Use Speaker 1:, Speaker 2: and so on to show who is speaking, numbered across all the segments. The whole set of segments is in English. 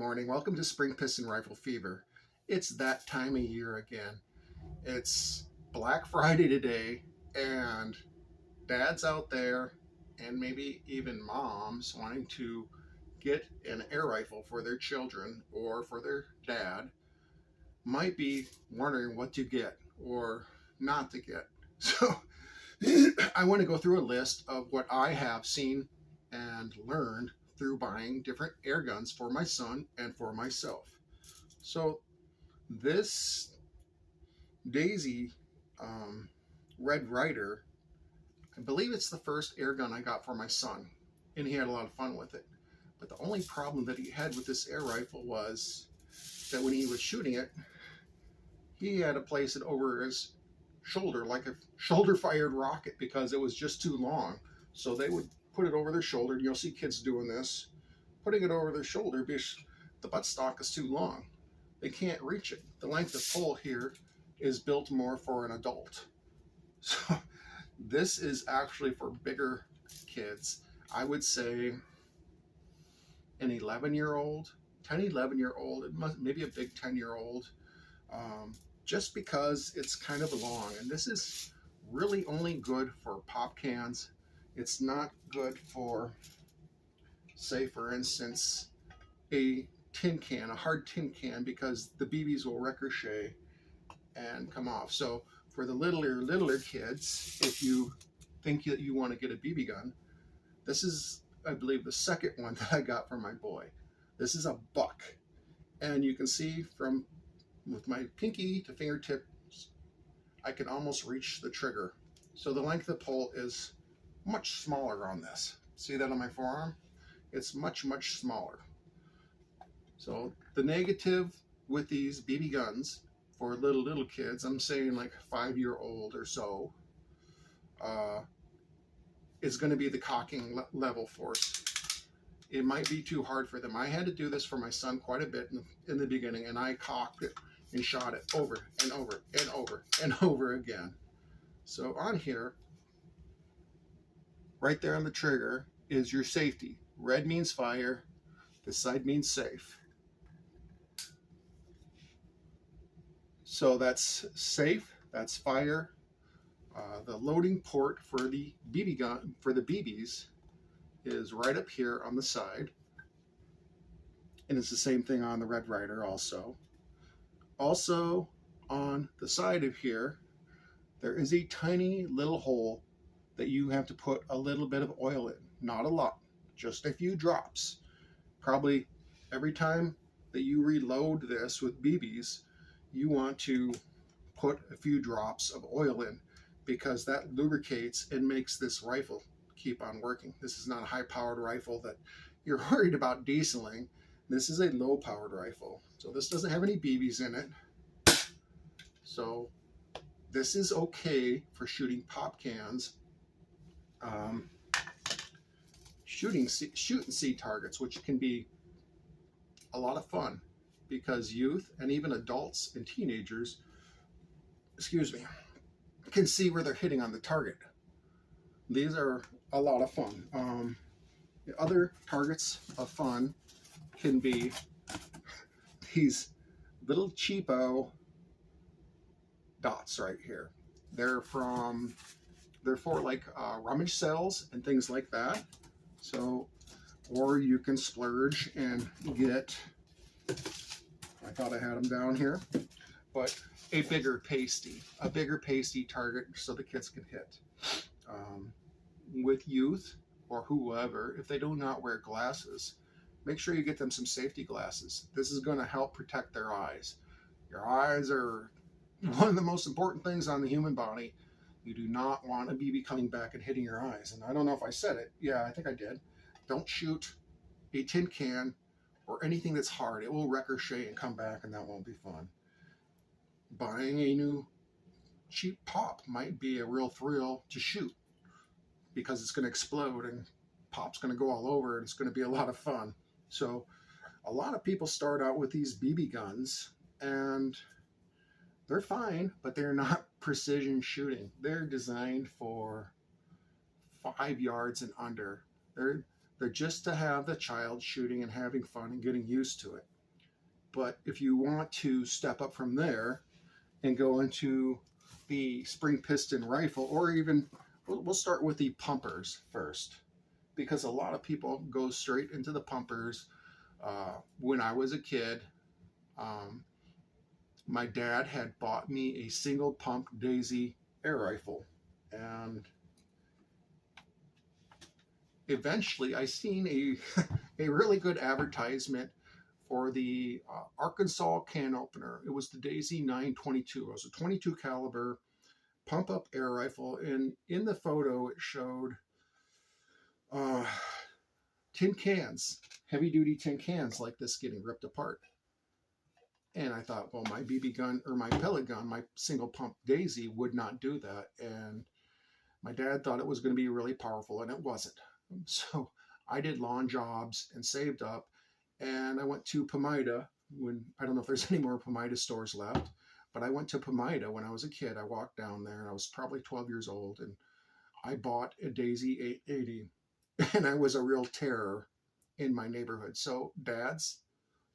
Speaker 1: morning. Welcome to Spring Piston Rifle Fever. It's that time of year again. It's Black Friday today, and dads out there, and maybe even moms wanting to get an air rifle for their children or for their dad might be wondering what to get or not to get. So I want to go through a list of what I have seen and learned through buying different air guns for my son and for myself. So this Daisy Red Ryder, I believe it's the first air gun I got for my son, and he had a lot of fun with it. But the only problem that he had with this air rifle was that when he was shooting it, he had to place it over his shoulder like a shoulder fired rocket because it was just too long. So they would put it over their shoulder, and you'll see kids doing this, putting it over their shoulder because the buttstock is too long. They can't reach it. The length of pole here is built more for an adult. So this is actually for bigger kids. I would say an 11-year-old, 10, 11-year-old, maybe a big 10-year-old, just because it's kind of long. And this is really only good for pop cans. It's not good for, say, for instance, a tin can, a hard tin can, because the BBs will ricochet and come off. So for the littler kids, if you think that you want to get a BB gun, this is, I believe, the second one that I got for my boy. This is a buck, and you can see from with my pinky to fingertips, I can almost reach the trigger. So the length of the pole is much smaller on this. See that on my forearm? It's much smaller. So the negative with these BB guns for little kids, I'm saying like 5-year-old or so, is going to be the cocking level force. It might be too hard for them. I had to do this for my son quite a bit in the beginning, and I cocked it and shot it over and over and over and over again. So on here, right there on the trigger, is your safety. Red means fire, this side means safe. So that's safe, that's fire. The loading port for the BB gun, for the BBs, is right up here on the side. And it's the same thing on the Red Ryder also. Also on the side of here, there is a tiny little hole that you have to put a little bit of oil in. Not a lot, just a few drops. Probably every time that you reload this with BBs, you want to put a few drops of oil in, because that lubricates and makes this rifle keep on working. This is not a high-powered rifle that you're worried about dieseling. This is a low-powered rifle. So this doesn't have any BBs in it. So this is okay for shooting pop cans, shoot and see targets, which can be a lot of fun because youth and even adults and teenagers, can see where they're hitting on the target. These are a lot of fun. The other targets of fun can be these little cheapo dots right here. They're for like rummage sales and things like that. So, or you can splurge and get, I thought I had them down here, but a bigger pasty target so the kids can hit. With youth or whoever, if they do not wear glasses, make sure you get them some safety glasses. This is going to help protect their eyes. Your eyes are one of the most important things on the human body. You do not want a BB coming back and hitting your eyes. And I don't know if I said it. Yeah, I think I did. Don't shoot a tin can or anything that's hard. It will ricochet and come back, and that won't be fun. Buying a new cheap pop might be a real thrill to shoot, because it's going to explode and pop's going to go all over, and it's going to be a lot of fun. So a lot of people start out with these BB guns, and they're fine, but they're not precision shooting. They're designed for 5 yards and under. They're just to have the child shooting and having fun and getting used to it. But if you want to step up from there and go into the spring piston rifle, or even we'll start with the pumpers first, because a lot of people go straight into the pumpers. When I was a kid, my dad had bought me a single pump Daisy air rifle, and eventually I seen a really good advertisement for the Arkansas can opener. It was the Daisy 922. It was a 22 caliber pump up air rifle, and in the photo it showed tin cans, heavy duty tin cans like this getting ripped apart. And I thought, well, my BB gun or my pellet gun, my single pump Daisy would not do that. And my dad thought it was going to be really powerful, and it wasn't. So I did lawn jobs and saved up, and I went to Pomida. When I don't know if there's any more Pomida stores left, but I went to Pomida when I was a kid. I walked down there, and I was probably 12 years old, and I bought a Daisy 880, and I was a real terror in my neighborhood. So dads,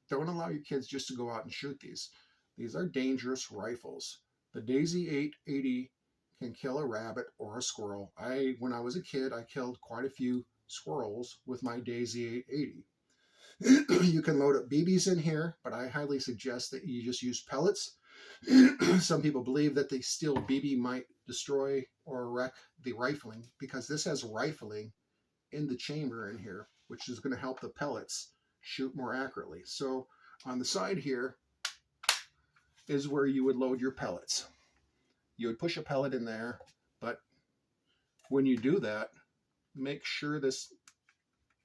Speaker 1: don't allow your kids just to go out and shoot these. These are dangerous rifles. The Daisy 880 can kill a rabbit or a squirrel. When I was a kid, I killed quite a few squirrels with my Daisy 880. You can load up BBs in here, but I highly suggest that you just use pellets. Some people believe that the steel BB might destroy or wreck the rifling, because this has rifling in the chamber in here, which is going to help the pellets shoot more accurately. So on the side here is where you would load your pellets. You would push a pellet in there, but when you do that, make sure this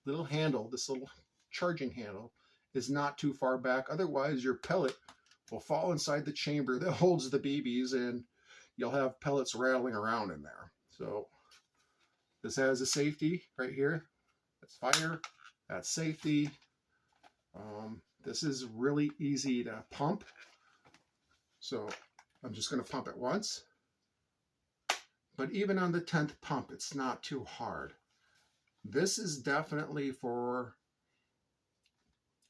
Speaker 1: little handle, this little charging handle, is not too far back. Otherwise, your pellet will fall inside the chamber that holds the BBs, and you'll have pellets rattling around in there. So this has a safety right here. That's fire. That's safety. This is really easy to pump. So I'm just going to pump it once. But even on the 10th pump, it's not too hard. This is definitely for,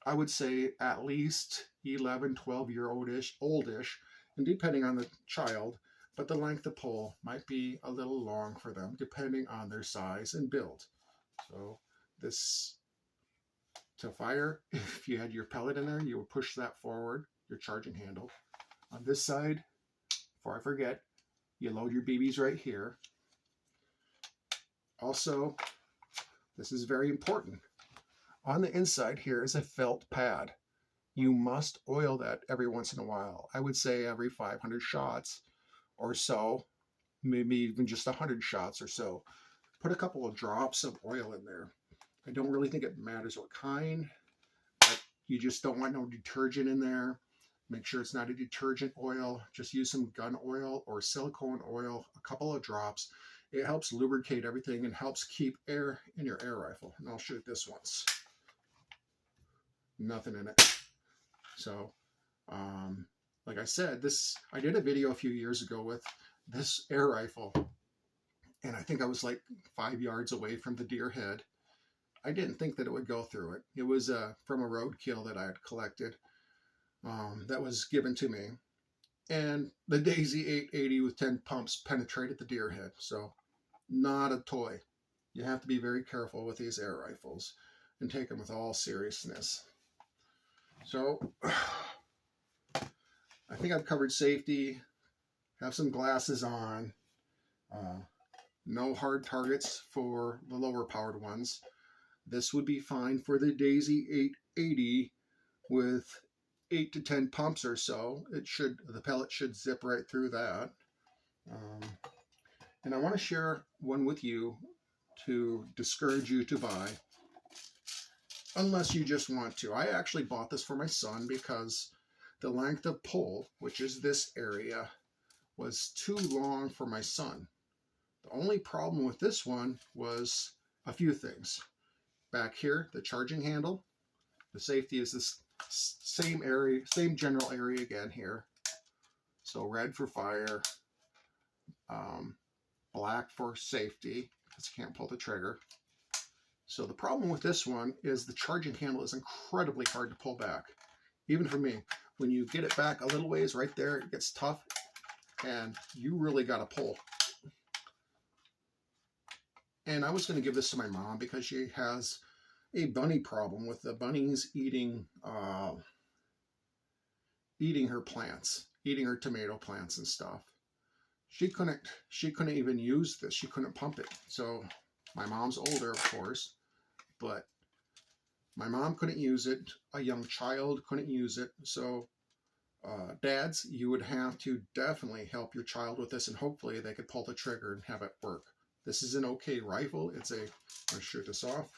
Speaker 1: I would say, at least 11, 12-year-oldish, and depending on the child, but the length of pole might be a little long for them, depending on their size and build. So this, to fire, if you had your pellet in there, you would push that forward, your charging handle. On this side, before I forget, you load your BBs right here. Also, this is very important. On the inside here is a felt pad. You must oil that every once in a while. I would say every 500 shots or so, maybe even just 100 shots or so. Put a couple of drops of oil in there. I don't really think it matters what kind, but you just don't want no detergent in there. Make sure it's not a detergent oil. Just use some gun oil or silicone oil, a couple of drops. It helps lubricate everything and helps keep air in your air rifle. And I'll shoot this once. Nothing in it. So, like I said, I did a video a few years ago with this air rifle, and I think I was like 5 yards away from the deer head. I didn't think that it would go through it. It was from a roadkill that I had collected that was given to me. And the Daisy 880 with 10 pumps penetrated the deer head. So not a toy. You have to be very careful with these air rifles and take them with all seriousness. So I think I've covered safety. Have some glasses on. No hard targets for the lower powered ones. This would be fine for the Daisy 880 with 8 to 10 pumps or so. The pellet should zip right through that. And I want to share one with you to discourage you to buy, unless you just want to. I actually bought this for my son because the length of pole, which is this area, was too long for my son. The only problem with this one was a few things. Back here, the charging handle. The safety is this same area, same general area again here. So red for fire, black for safety, because you can't pull the trigger. So the problem with this one is the charging handle is incredibly hard to pull back. Even for me, when you get it back a little ways right there, it gets tough and you really got to pull. And I was going to give this to my mom because she has a bunny problem with the bunnies eating her plants, eating her tomato plants and stuff. She couldn't even use this. She couldn't pump it. So my mom's older, of course, but my mom couldn't use it. A young child couldn't use it. So dads, you would have to definitely help your child with this, and hopefully they could pull the trigger and have it work. This is an okay rifle. I'm going to shoot this off.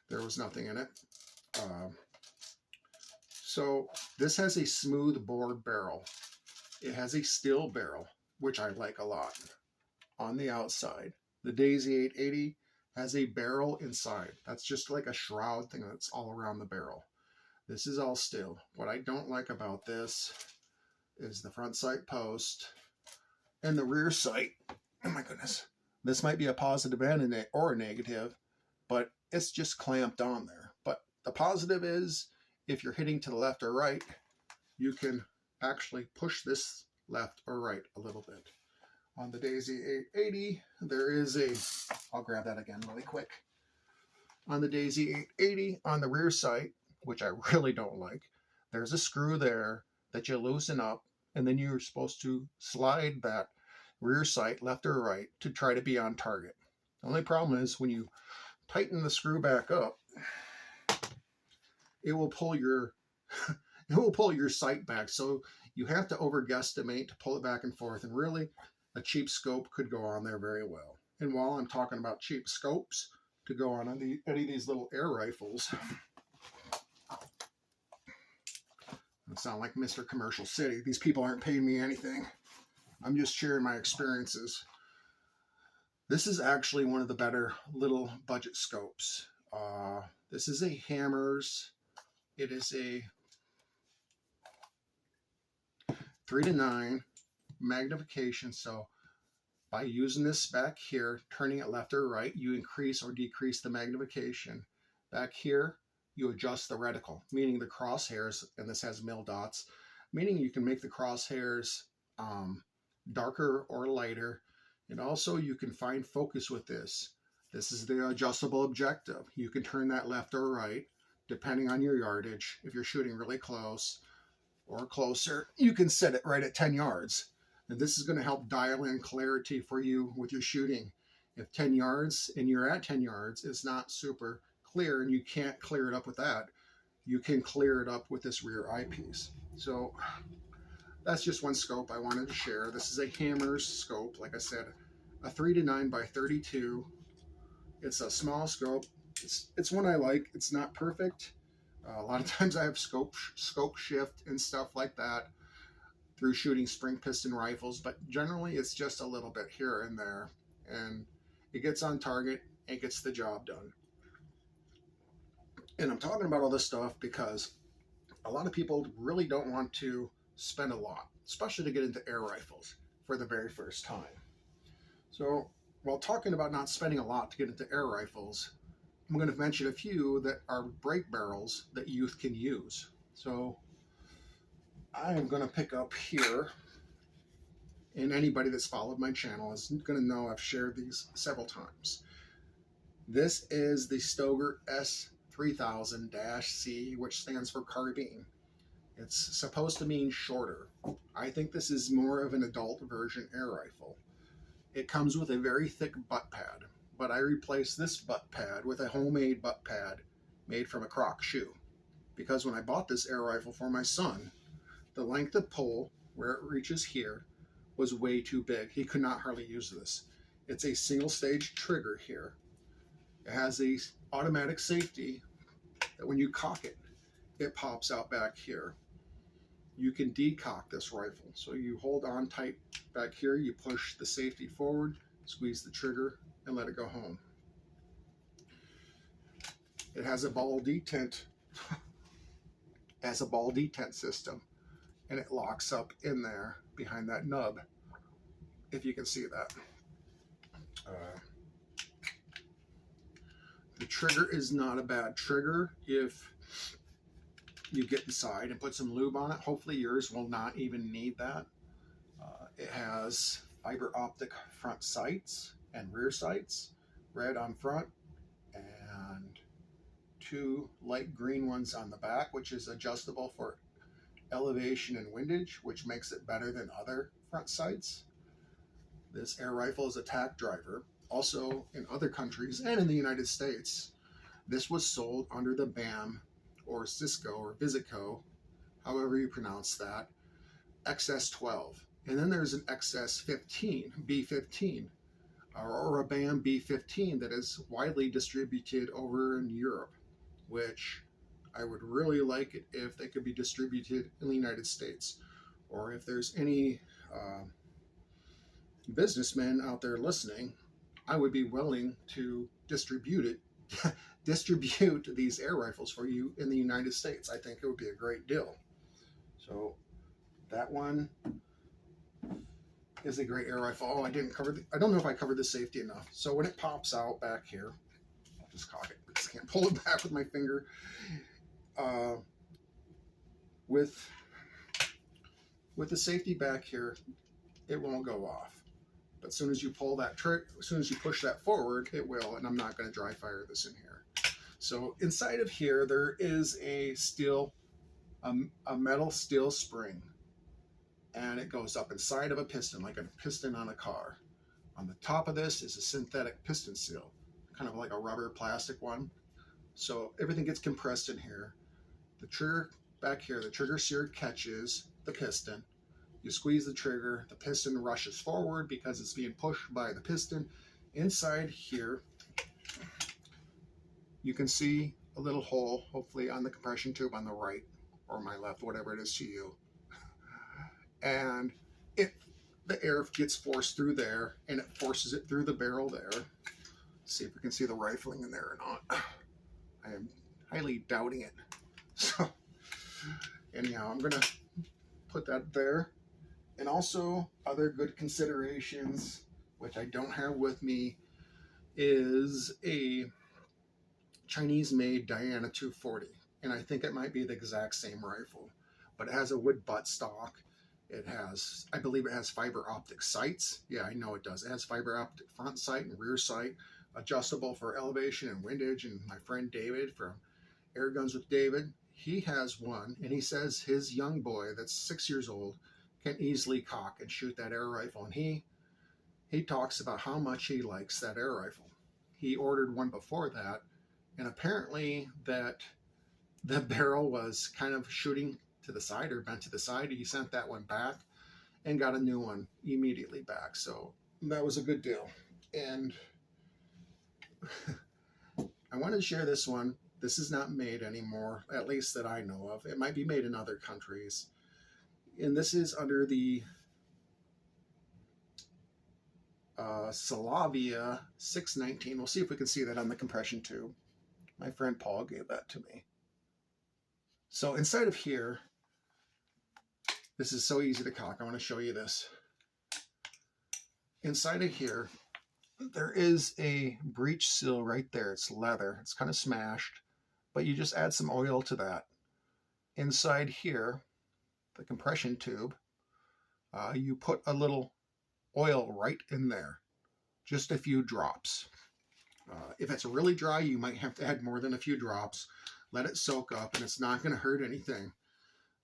Speaker 1: There was nothing in it. So this has a smooth bore barrel. It has a steel barrel, which I like a lot. On the outside, the Daisy 880 has a barrel inside. That's just like a shroud thing that's all around the barrel. This is all steel. What I don't like about this is the front sight post and the rear sight. Oh my goodness. This might be a positive and or a negative, but it's just clamped on there. But the positive is if you're hitting to the left or right, you can actually push this left or right a little bit. On the Daisy 880, there is I'll grab that again really quick. On the Daisy 880, on the rear sight, which I really don't like, there's a screw there that you loosen up, and then you're supposed to slide that rear sight left or right to try to be on target. The only problem is when you tighten the screw back up, it will pull your sight back. So you have to overguesstimate to pull it back and forth, and really a cheap scope could go on there very well. And while I'm talking about cheap scopes to go on any of these little air rifles, I sound like Mr. Commercial City. These people aren't paying me anything. I'm just sharing my experiences. This is actually one of the better little budget scopes. This is a Hammers. It is a 3:9 magnification. So by using this back here, turning it left or right, you increase or decrease the magnification. Back here, you adjust the reticle, meaning the crosshairs, and this has mil dots, meaning you can make the crosshairs darker or lighter. And also you can find focus with this. This is the adjustable objective. You can turn that left or right, depending on your yardage. If you're shooting really close or closer, you can set it right at 10 yards. And this is going to help dial in clarity for you with your shooting. If 10 yards and you're at 10 yards, it's not super clear and you can't clear it up with that, you can clear it up with this rear eyepiece. So that's just one scope I wanted to share. This is a Hammers scope, like I said, a 3:9 by 32. It's a small scope. It's one I like. It's not perfect. A lot of times I have scope shift and stuff like that through shooting spring piston rifles, but generally it's just a little bit here and there, and it gets on target and gets the job done. And I'm talking about all this stuff because a lot of people really don't want to spend a lot, especially to get into air rifles for the very first time. So while talking about not spending a lot to get into air rifles, I'm going to mention a few that are break barrels that youth can use. So I am going to pick up here, and anybody that's followed my channel is going to know I've shared these several times. This is the Stoeger S3000-C, which stands for carbine. It's supposed to mean shorter. I think this is more of an adult version air rifle. It comes with a very thick butt pad, but I replaced this butt pad with a homemade butt pad made from a Croc shoe. Because when I bought this air rifle for my son, the length of pole, where it reaches here, was way too big. He could not hardly use this. It's a single stage trigger here. It has a automatic safety that when you cock it, it pops out back here. You can decock this rifle. So you hold on tight back here, you push the safety forward, squeeze the trigger, and let it go home. It has a ball detent. Has a ball detent system, and it locks up in there behind that nub, if you can see that. Uh, the trigger is not a bad trigger if you get inside and put some lube on it. Hopefully yours will not even need that. It has fiber optic front sights and rear sights, red on front and two light green ones on the back, which is adjustable for elevation and windage, which makes it better than other front sights. This air rifle is a tack driver. Also in other countries and in the United States, this was sold under the BAM or Cisco or Visico, however you pronounce that, XS12. And then there's an XS15, B15, or a BAM B15 that is widely distributed over in Europe, which I would really like it if they could be distributed in the United States. Or if there's any businessmen out there listening, I would be willing to distribute these air rifles for you in the United States. I think it would be a great deal. So that one is a great air rifle. Oh, I didn't cover I don't know if I covered the safety enough. So when it pops out back here, I'll just cock it because I can't pull it back with my finger. With the safety back here, it won't go off. But as soon as you pull that trigger, as soon as you push that forward, it will, and I'm not going to dry fire this in here. So inside of here, there is a metal steel spring, and it goes up inside of a piston, like a piston on a car. On the top of this is a synthetic piston seal, kind of like a rubber plastic one. So everything gets compressed in here. The trigger back here, the trigger sear catches the piston. You squeeze the trigger, the piston rushes forward because it's being pushed by the piston. Inside here, you can see a little hole, hopefully on the compression tube on the right or my left, whatever it is to you. And the air gets forced through there, and it forces it through the barrel there. Let's see if we can see the rifling in there or not. I am highly doubting it. So anyhow, I'm gonna put that there. And also other good considerations, which I don't have with me, is a Chinese-made Diana 240. And I think it might be the exact same rifle, but it has a wood butt stock. It has, I believe it has fiber optic sights. Yeah, I know it does. It has fiber optic front sight and rear sight, adjustable for elevation and windage. And my friend David from Airguns with David, he has one, and he says his young boy that's 6 years old can easily cock and shoot that air rifle. And he talks about how much he likes that air rifle. He ordered one before that, and apparently that the barrel was kind of shooting to the side or bent to the side. He sent that one back and got a new one immediately back. So that was a good deal. And I wanted to share this one. This is not made anymore, at least that I know of. It might be made in other countries. And this is under the Slavia 619. We'll see if we can see that on the compression tube. My friend Paul gave that to me. So inside of here, this is so easy to cock. I want to show you this. Inside of here, there is a breech seal right there. It's leather. It's kind of smashed, but you just add some oil to that. Inside here, the compression tube, you put a little oil right in there, just a few drops. If it's really dry, you might have to add more than a few drops. Let it soak up, and it's not going to hurt anything.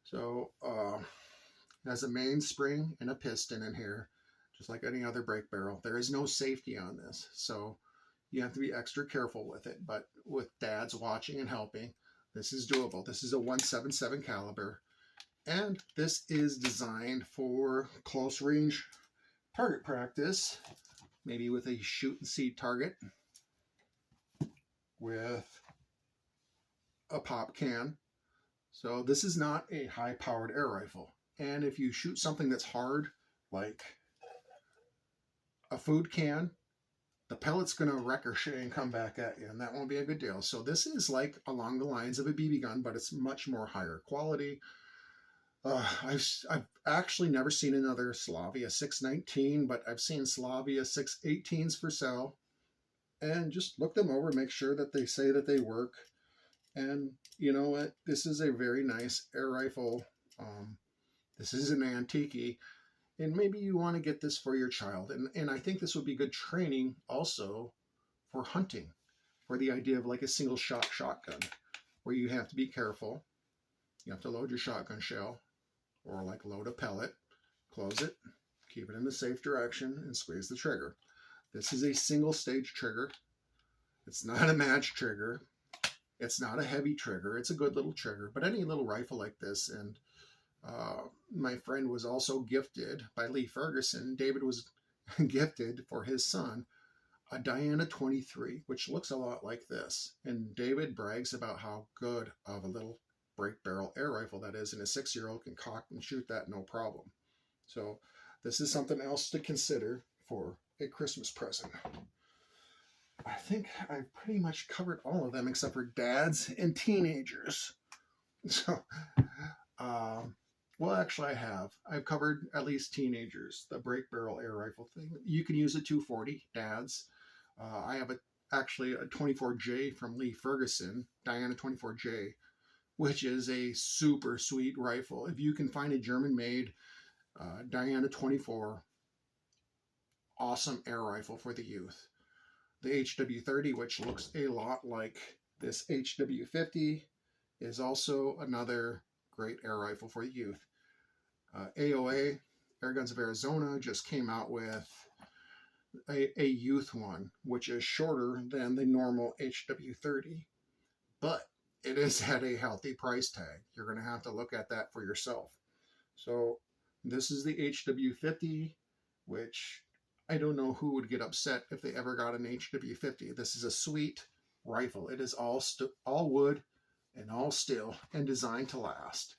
Speaker 1: So it has a mainspring and a piston in here, just like any other brake barrel. There is no safety on this, so you have to be extra careful with it. But with dads watching and helping, this is doable. This is a 177 caliber. And this is designed for close range target practice, maybe with a shoot and see target with a pop can. So this is not a high powered air rifle. And if you shoot something that's hard, like a food can, the pellet's going to ricochet and come back at you, and that won't be a good deal. So this is like along the lines of a BB gun, but it's much more higher quality. I've actually never seen another Slavia 619, but I've seen Slavia 618s for sale, and just look them over, make sure that they say that they work. And you know what? This is a very nice air rifle. Um, this is an antique, and maybe you want to get this for your child. And I think this would be good training also for hunting, for the idea of like a single shot shotgun, where you have to be careful. You have to load your shotgun shell, or like load a pellet, close it, keep it in the safe direction, and squeeze the trigger. This is a single stage trigger. It's not a match trigger. It's not a heavy trigger. It's a good little trigger, but any little rifle like this, and my friend was also gifted by Lee Ferguson. David was gifted for his son a Diana 23, which looks a lot like this. And David brags about how good of a little break barrel air rifle that is, and a 6-year-old can cock and shoot that no problem. So this is something else to consider for a Christmas present. I think I've pretty much covered all of them except for dads and teenagers. So, well, actually I have. I've covered at least teenagers, the break barrel air rifle thing. You can use a 240, dads. I have actually a 24J from Lee Ferguson, Diana 24J, which is a super sweet rifle. If you can find a German-made Diana 24, awesome air rifle for the youth. The HW30, which looks a lot like this HW50, is also another great air rifle for the youth. AOA, Airguns of Arizona, just came out with a youth one, which is shorter than the normal HW30, but it is at a healthy price tag. You're going to have to look at that for yourself. So this is the HW50, which I don't know who would get upset if they ever got an HW50. This is a sweet rifle. It is all wood and all steel and designed to last.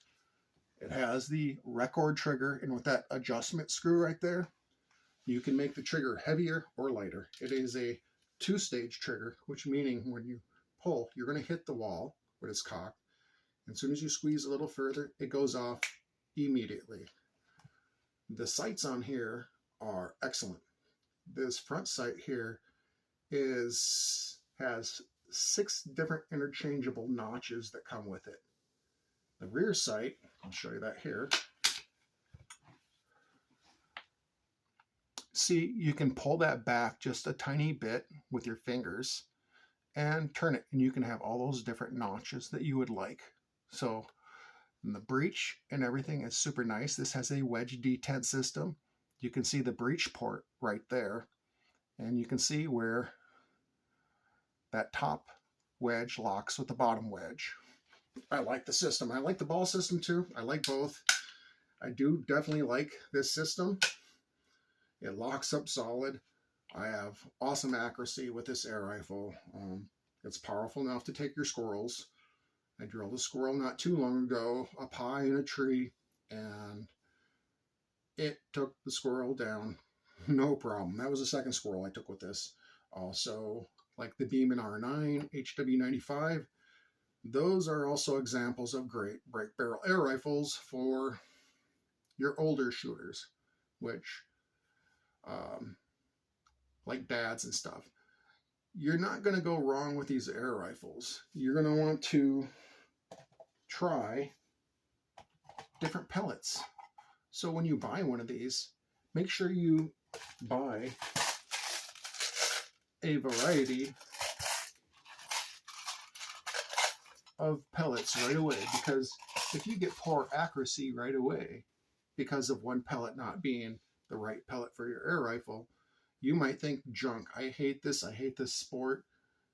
Speaker 1: It has the record trigger, and with that adjustment screw right there, you can make the trigger heavier or lighter. It is a 2-stage trigger, which meaning when you pull, you're going to hit the wall when it's cocked. And as soon as you squeeze a little further, it goes off immediately. The sights on here are excellent. This front sight here has 6 different interchangeable notches that come with it. The rear sight, I'll show you that here. See, you can pull that back just a tiny bit with your fingers and turn it, and you can have all those different notches that you would like. So the breech and everything is super nice. This has a wedge detent system. You can see the breech port right there, and you can see where that top wedge locks with the bottom wedge. I like the system. I like the ball system too. I like both. I do definitely like this system. It locks up solid. I have awesome accuracy with this air rifle. It's powerful enough to take your squirrels. I drilled a squirrel not too long ago up high in a tree, and it took the squirrel down no problem. That was the second squirrel I took with this. Also, like the Beeman R9, HW95, those are also examples of great break barrel air rifles for your older shooters, which like dads and stuff. You're not going to go wrong with these air rifles. You're going to want to try different pellets. So when you buy one of these, make sure you buy a variety of pellets right away, because if you get poor accuracy right away because of one pellet not being the right pellet for your air rifle, you might think junk. I hate this sport.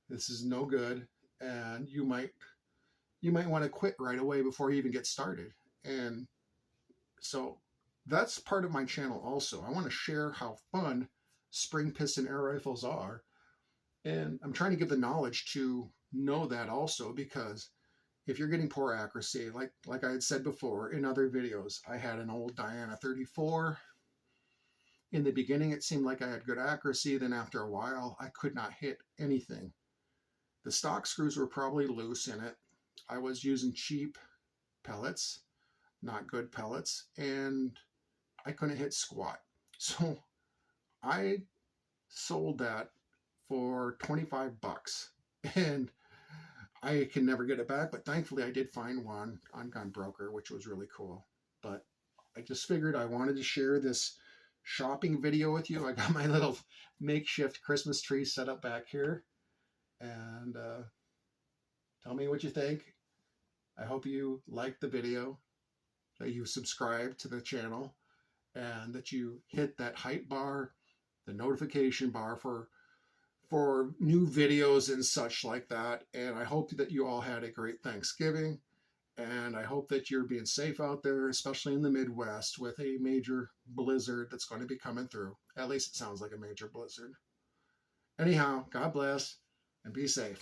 Speaker 1: This is no good. And you might want to quit right away before you even get started. And so that's part of my channel also. I want to share how fun spring piston air rifles are. And I'm trying to give the knowledge to know that also, because if you're getting poor accuracy, like I had said before in other videos, I had an old Diana 34. In the beginning, it seemed like I had good accuracy. Then after a while, I could not hit anything. The stock screws were probably loose in it. I was using cheap pellets. not good pellets, and I couldn't hit squat. So I sold that for 25 bucks. And I can never get it back, but thankfully I did find one on Gunbroker, which was really cool. But I just figured I wanted to share this shopping video with you. I got my little makeshift Christmas tree set up back here. And tell me what you think. I hope you liked the video, that you subscribe to the channel, and that you hit that hype bar, the notification bar for new videos and such like that. And I hope that you all had a great Thanksgiving. And I hope that you're being safe out there, especially in the Midwest with a major blizzard that's going to be coming through. At least it sounds like a major blizzard. Anyhow, God bless and be safe.